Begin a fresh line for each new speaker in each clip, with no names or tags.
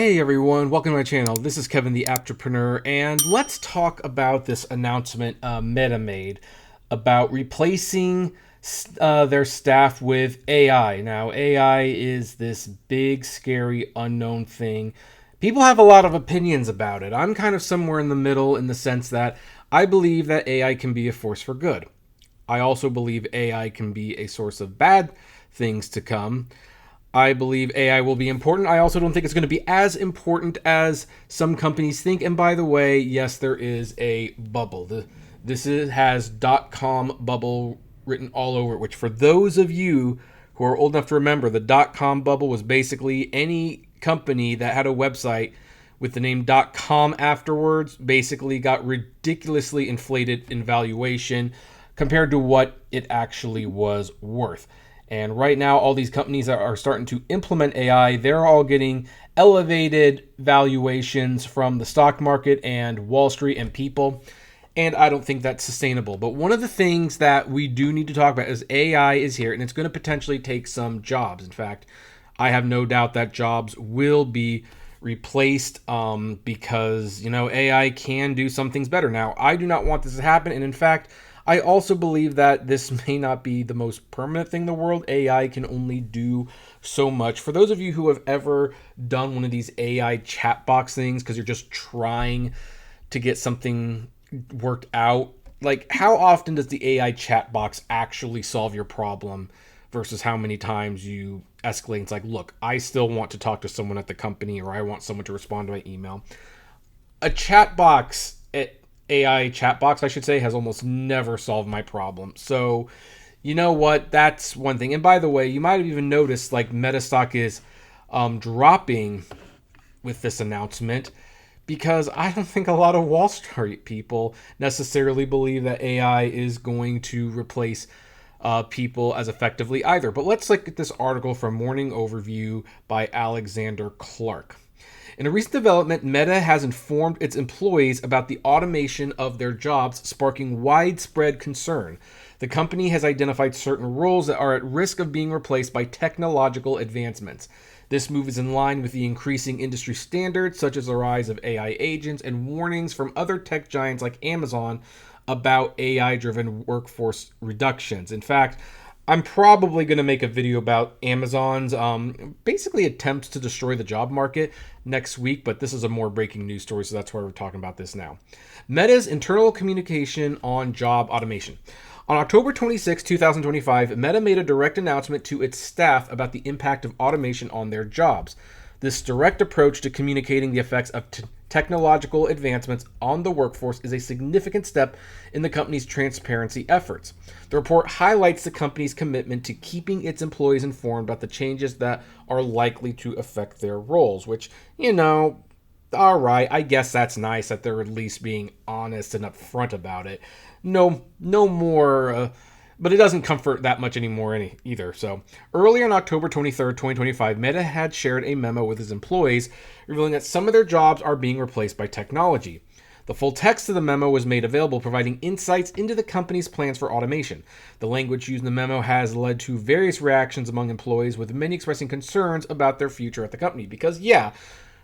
Hey everyone, welcome to my channel. This is Kevin the Apptrepreneur, and let's talk about this announcement Meta made about replacing their staff with AI. Now, AI is this big, scary, unknown thing. People have a lot of opinions about it. I'm kind of somewhere in the middle in the sense that I believe that AI can be a force for good. I also believe AI can be a source of bad things to come. I believe AI will be important. I also don't think it's going to be as important as some companies think. And by the way, yes, there is a bubble. Has .com bubble written all over it, which for those of you who are old enough to remember, the .com bubble was basically any company that had a website with the name .com afterwards basically got ridiculously inflated in valuation compared to what it actually was worth. And right now, all these companies that are starting to implement AI, they're all getting elevated valuations from the stock market and Wall Street and people. And I don't think that's sustainable. But one of the things that we do need to talk about is AI is here, and it's going to potentially take some jobs. In fact, I have no doubt that jobs will be replaced because, AI can do some things better. Now, I do not want this to happen. And in fact, I also believe that this may not be the most permanent thing in the world. AI can only do so much. For those of you who have ever done one of these AI chat box things because you're just trying to get something worked out, like how often does the AI chat box actually solve your problem versus how many times you escalate? It's like, look, I still want to talk to someone at the company, or I want someone to respond to my email. A chat box, AI chat box, I should say, has almost never solved my problem. So, you know what? That's one thing. And by the way, you might have even noticed like Meta stock is dropping with this announcement because I don't think a lot of Wall Street people necessarily believe that AI is going to replace people as effectively either. But let's look at this article from Morning Overview by Alexander Clark. In a recent development, Meta has informed its employees about the automation of their jobs, sparking widespread concern. The company has identified certain roles that are at risk of being replaced by technological advancements. This move is in line with the increasing industry standards, such as the rise of AI agents and warnings from other tech giants like Amazon about AI-driven workforce reductions. In fact, I'm probably going to make a video about Amazon's basically attempts to destroy the job market next week, but this is a more breaking news story, so that's why we're talking about this now. Meta's internal communication on job automation. On October 26, 2025, Meta made a direct announcement to its staff about the impact of automation on their jobs. This direct approach to communicating the effects of technological advancements on the workforce is a significant step in the company's transparency efforts. The report highlights the company's commitment to keeping its employees informed about the changes that are likely to affect their roles, which, all right, I guess that's nice that they're at least being honest and upfront about it. No more... But it doesn't comfort that much anymore either. So earlier on October 23rd, 2025, Meta had shared a memo with its employees revealing that some of their jobs are being replaced by technology. The full text of the memo was made available, providing insights into the company's plans for automation. The language used in the memo has led to various reactions among employees, with many expressing concerns about their future at the company. Because,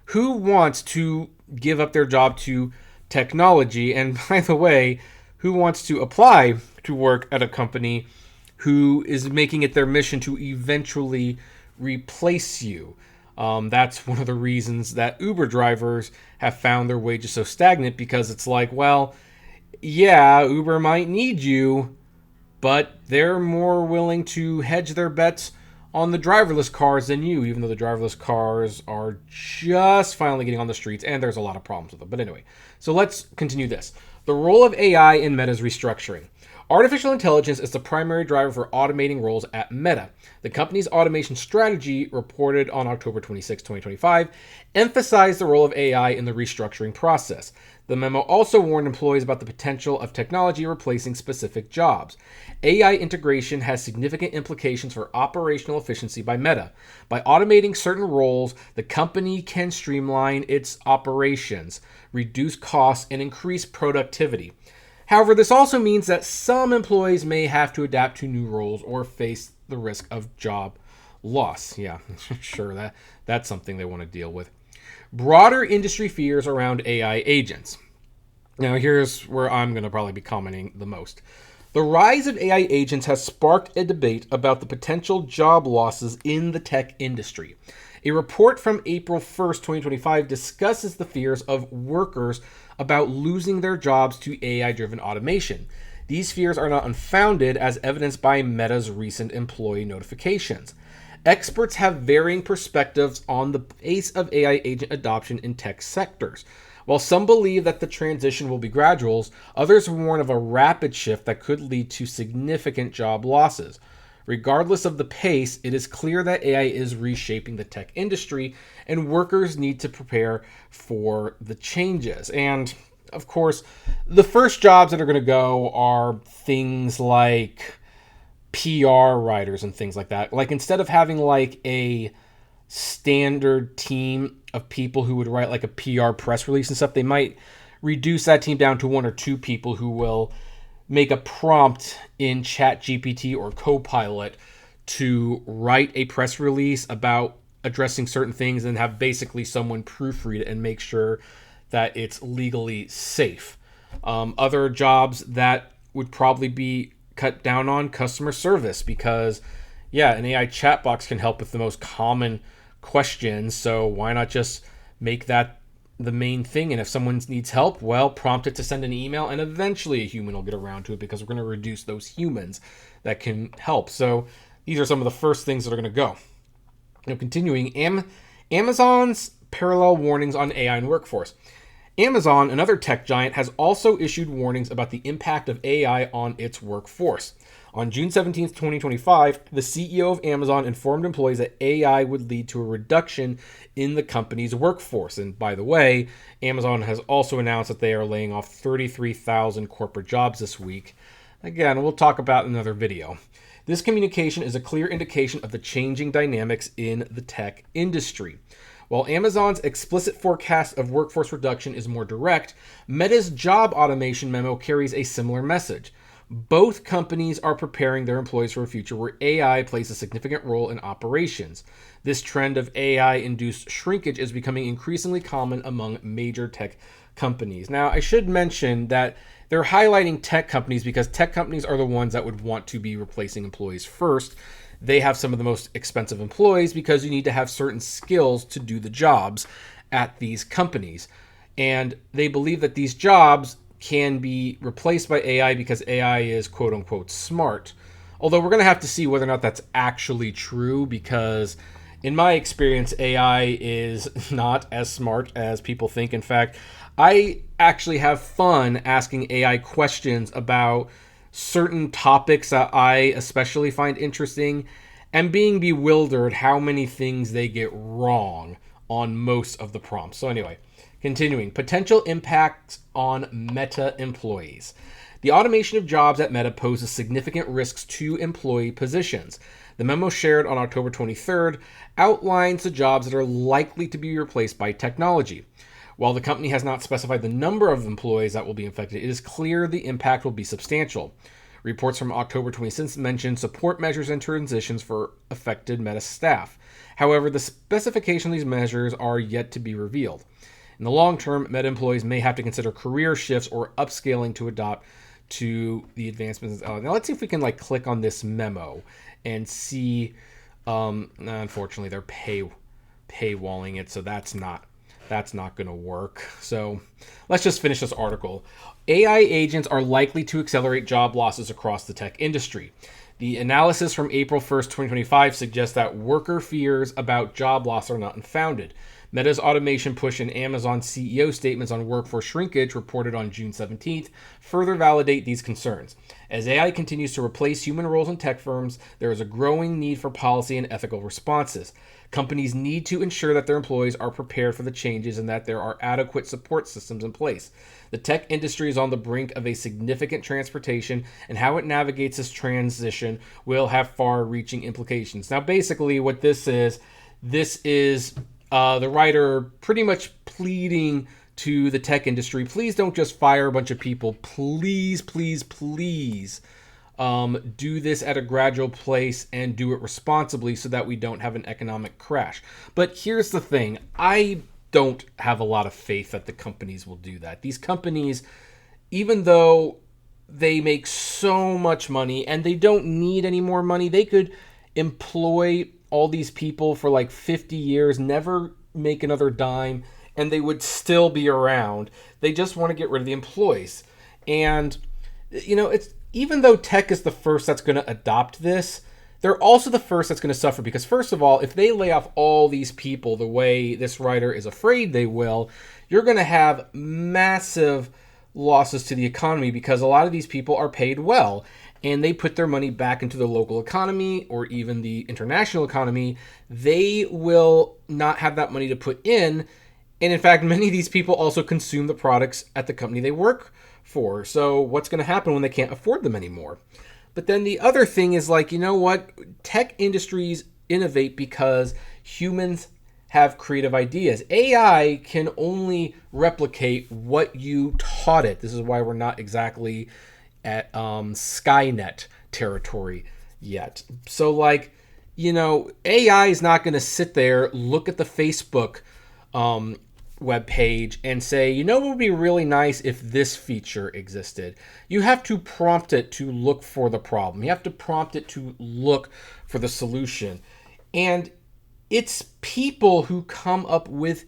who wants to give up their job to technology? And by the way, who wants to apply to work at a company who is making it their mission to eventually replace you? That's one of the reasons that Uber drivers have found their wages so stagnant, because it's like, well, yeah, Uber might need you, but they're more willing to hedge their bets on the driverless cars than you, even though the driverless cars are just finally getting on the streets, and there's a lot of problems with them. But anyway, so let's continue this. The role of AI in Meta's restructuring. Artificial intelligence is the primary driver for automating roles at Meta. The company's automation strategy, reported on October 26, 2025, emphasized the role of AI in the restructuring process. The memo also warned employees about the potential of technology replacing specific jobs. AI integration has significant implications for operational efficiency by Meta. By automating certain roles, the company can streamline its operations, reduce costs, and increase productivity. However, this also means that some employees may have to adapt to new roles or face the risk of job loss. Yeah, sure, that's something they want to deal with. Broader industry fears around AI agents. Now, here's where I'm going to probably be commenting the most. The rise of AI agents has sparked a debate about the potential job losses in the tech industry. A report from April 1st, 2025 discusses the fears of workers about losing their jobs to AI-driven automation. These fears are not unfounded, as evidenced by Meta's recent employee notifications. Experts have varying perspectives on the pace of AI agent adoption in tech sectors. While some believe that the transition will be gradual, others warn of a rapid shift that could lead to significant job losses. Regardless of the pace, it is clear that AI is reshaping the tech industry, and workers need to prepare for the changes. And of course, the first jobs that are going to go are things like PR writers and things like that. Like, instead of having like a standard team of people who would write like a PR press release and stuff, they might reduce that team down to one or two people who will make a prompt in ChatGPT or Copilot to write a press release about addressing certain things, and have basically someone proofread it and make sure that it's legally safe. Other jobs that would probably be cut down on: customer service, because an AI chat box can help with the most common questions. So why not just make that the main thing? And if someone needs help, well, prompt it to send an email, and eventually a human will get around to it, because we're going to reduce those humans that can help. So these are some of the first things that are going to go. Continuing, Amazon's parallel warnings on AI and workforce. Amazon, another tech giant, has also issued warnings about the impact of AI on its workforce. On June 17th, 2025, the CEO of Amazon informed employees that AI would lead to a reduction in the company's workforce. And by the way, Amazon has also announced that they are laying off 33,000 corporate jobs this week. Again, we'll talk about in another video. This communication is a clear indication of the changing dynamics in the tech industry. While Amazon's explicit forecast of workforce reduction is more direct, Meta's job automation memo carries a similar message. Both companies are preparing their employees for a future where AI plays a significant role in operations. This trend of AI-induced shrinkage is becoming increasingly common among major tech companies. Now, I should mention that they're highlighting tech companies because tech companies are the ones that would want to be replacing employees first. They have some of the most expensive employees because you need to have certain skills to do the jobs at these companies. And they believe that these jobs can be replaced by AI because AI is quote unquote smart. Although we're going to have to see whether or not that's actually true, because in my experience, AI is not as smart as people think. In fact, I actually have fun asking AI questions about certain topics that I especially find interesting, and being bewildered how many things they get wrong on most of the prompts. So anyway, continuing, potential impacts on Meta employees. The automation of jobs at Meta poses significant risks to employee positions. The memo shared on October 23rd outlines the jobs that are likely to be replaced by technology. While the company has not specified the number of employees that will be affected, it is clear the impact will be substantial. Reports from October 26th mention support measures and transitions for affected Meta staff. However, the specification of these measures are yet to be revealed. In the long term, Meta employees may have to consider career shifts or upscaling to adapt to the advancements. Now let's see if we can click on this memo and see. Unfortunately, they're paywalling it, so that's not going to work. So let's just finish this article. AI agents are likely to accelerate job losses across the tech industry. The analysis from April 1st, 2025 suggests that worker fears about job loss are not unfounded. Meta's automation push and Amazon CEO statements on workforce shrinkage reported on June 17th further validate these concerns. As AI continues to replace human roles in tech firms, there is a growing need for policy and ethical responses. Companies need to ensure that their employees are prepared for the changes and that there are adequate support systems in place. The tech industry is on the brink of a significant transformation, and how it navigates this transition will have far-reaching implications. Now, basically, what this is the writer pretty much pleading to the tech industry, please don't just fire a bunch of people. Please, please, please do this at a gradual pace and do it responsibly so that we don't have an economic crash. But here's the thing. I don't have a lot of faith that the companies will do that. These companies, even though they make so much money and they don't need any more money, they could employ all these people for like 50 years, never make another dime, and they would still be around. They just want to get rid of the employees. And, it's even though tech is the first that's going to adopt this, they're also the first that's going to suffer, because first of all, if they lay off all these people the way this writer is afraid they will, you're going to have massive losses to the economy, because a lot of these people are paid well and they put their money back into the local economy or even the international economy. They will not have that money to put in. And in fact, many of these people also consume the products at the company they work for. So what's going to happen when they can't afford them anymore? But then the other thing is like, tech industries innovate because humans have creative ideas. AI can only replicate what you taught it. This is why we're not exactly at Skynet territory yet. So AI is not going to sit there, look at the Facebook web page and say, it would be really nice if this feature existed. You have to prompt it to look for the problem. You have to prompt it to look for the solution. And it's people who come up with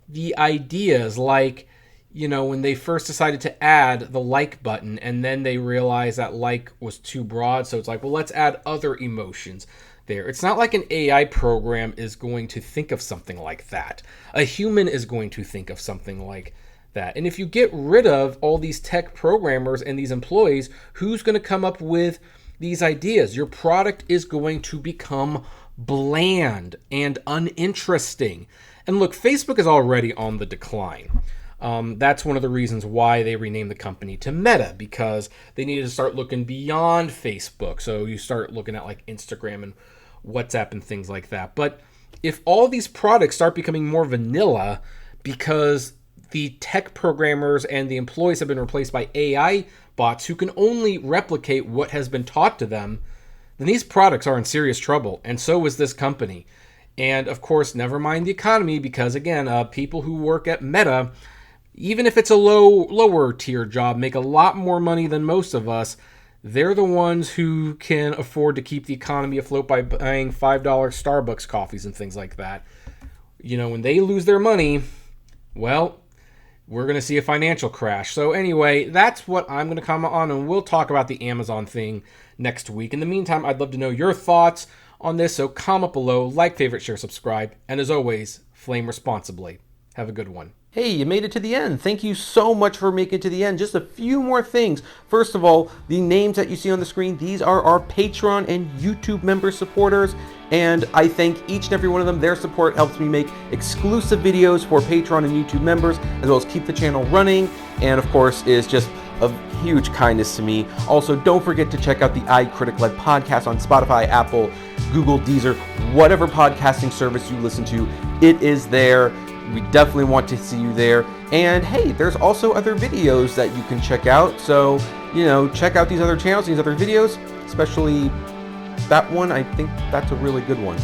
the ideas, like, when they first decided to add the like button and then they realized that like was too broad. So it's like, well, let's add other emotions there. It's not like an AI program is going to think of something like that. A human is going to think of something like that. And if you get rid of all these tech programmers and these employees, who's going to come up with these ideas? Your product is going to become bland and uninteresting. And look, Facebook is already on the decline. That's one of the reasons why they renamed the company to Meta, because they needed to start looking beyond Facebook. So you start looking at like Instagram and WhatsApp and things like that. But if all these products start becoming more vanilla because the tech programmers and the employees have been replaced by AI bots who can only replicate what has been taught to them, then these products are in serious trouble. And so is this company. And of course, never mind the economy, because again, people who work at Meta, even if it's a lower tier job, make a lot more money than most of us. They're the ones who can afford to keep the economy afloat by buying $5 Starbucks coffees and things like that. When they lose their money, well, we're going to see a financial crash. So anyway, that's what I'm going to comment on, and we'll talk about the Amazon thing next week. In the meantime, I'd love to know your thoughts on this, so comment below, like, favorite, share, subscribe, and as always, flame responsibly. Have a good one.
Hey, you made it to the end. Thank you so much for making it to the end. Just a few more things. First of all, the names that you see on the screen, these are our Patreon and YouTube member supporters, and I thank each and every one of them. Their support helps me make exclusive videos for Patreon and YouTube members, as well as keep the channel running, and of course is just of huge kindness to me. Also, don't forget to check out the iCritic-led podcast on Spotify, Apple, Google, Deezer, whatever podcasting service you listen to, it is there. We definitely want to see you there. And hey, there's also other videos that you can check out. So, check out these other channels, these other videos, especially that one. I think that's a really good one.